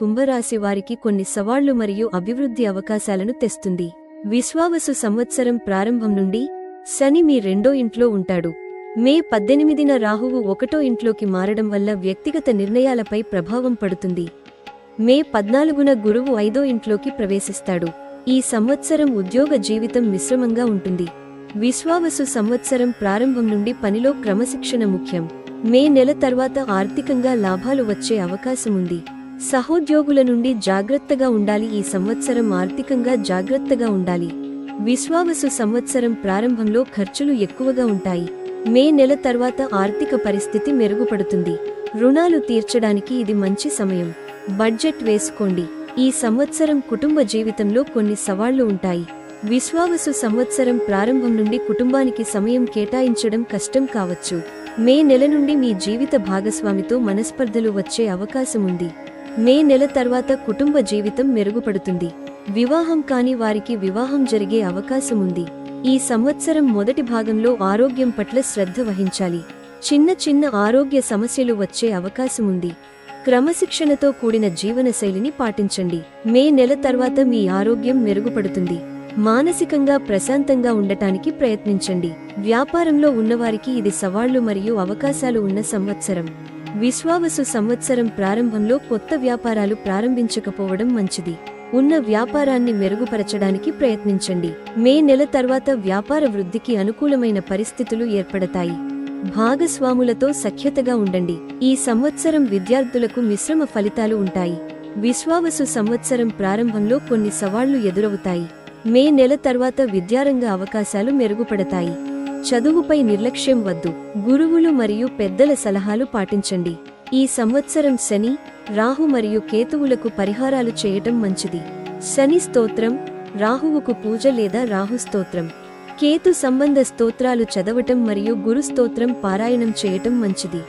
కుంభరాశి వారికి కొన్ని సవాళ్లు మరియు అభివృద్ధి అవకాశాలను తెస్తుంది. విశ్వావసు సంవత్సరం ప్రారంభం నుండి శని మీ రెండో ఇంట్లో ఉంటాడు. మే 18న రాహువు ఒకటో ఇంట్లోకి మారడం వల్ల వ్యక్తిగత నిర్ణయాలపై ప్రభావం పడుతుంది. మే 14న గురువు ఐదో ఇంట్లోకి ప్రవేశిస్తాడు. ఈ సంవత్సరం ఉద్యోగ జీవితం మిశ్రమంగా ఉంటుంది. విశ్వావసు సంవత్సరం ప్రారంభం నుండి పనిలో క్రమశిక్షణ ముఖ్యం. మే నెల తర్వాత ఆర్థికంగా లాభాలు వచ్చే అవకాశముంది. సహోద్యోగుల నుండి జాగ్రత్తగా ఉండాలి. ఈ సంవత్సరం ఆర్థికంగా జాగ్రత్తగా ఉండాలి. విశ్వావసు సంవత్సరం ప్రారంభంలో ఖర్చులు ఎక్కువగా ఉంటాయి. మే నెల తర్వాత ఆర్థిక పరిస్థితి మెరుగుపడుతుంది. రుణాలు తీర్చడానికి ఇది మంచి సమయం. బడ్జెట్ వేసుకోండి. ఈ సంవత్సరం కుటుంబ జీవితంలో కొన్ని సవాళ్లు ఉంటాయి. విశ్వావసు సంవత్సరం ప్రారంభం నుండి కుటుంబానికి సమయం కేటాయించడం కష్టం కావచ్చు. మే నెల నుండి మీ జీవిత భాగస్వామితో మనస్పర్ధలు వచ్చే అవకాశముంది. మే నెల తర్వాత కుటుంబ జీవితం మెరుగుపడుతుంది. వివాహం కాని వారికి వివాహం జరిగే అవకాశముంది. ఈ సంవత్సరం మొదటి భాగంలో ఆరోగ్యం పట్ల శ్రద్ధ వహించాలి. చిన్న చిన్న ఆరోగ్య సమస్యలు వచ్చే అవకాశముంది. క్రమశిక్షణతో కూడిన జీవనశైలిని పాటించండి. మే నెల తర్వాత మీ ఆరోగ్యం మెరుగుపడుతుంది. మానసికంగా ప్రశాంతంగా ఉండటానికి ప్రయత్నించండి. వ్యాపారంలో ఉన్నవారికి ఇది సవాళ్లు మరియు అవకాశాలు ఉన్న సంవత్సరం. విశ్వావసు సంవత్సరం ప్రారంభంలో కొత్త వ్యాపారాలు ప్రారంభించకపోవడం మంచిది. ఉన్న వ్యాపారాన్ని మెరుగుపరచడానికి ప్రయత్నించండి. మే నెల తర్వాత వ్యాపార వృద్ధికి అనుకూలమైన పరిస్థితులు ఏర్పడతాయి. భాగస్వాములతో సఖ్యతగా ఉండండి. ఈ సంవత్సరం విద్యార్థులకు మిశ్రమ ఫలితాలు ఉంటాయి. విశ్వావసు సంవత్సరం ప్రారంభంలో కొన్ని సవాళ్లు ఎదురవుతాయి. మే నెల తర్వాత విద్యారంగ అవకాశాలు మెరుగుపడతాయి. చదువుపై నిర్లక్ష్యం వద్దు. గురువులు మరియు పెద్దల సలహాలు పాటించండి. ఈ సంవత్సరం శని, రాహు మరియు కేతువులకు పరిహారాలు చేయటం మంచిది. శని స్తోత్రం, రాహువుకు పూజ లేదా రాహు స్తోత్రం, కేతు సంబంధ స్తోత్రాలు చదవటం మరియు గురు స్తోత్రం పారాయణం చేయటం మంచిది.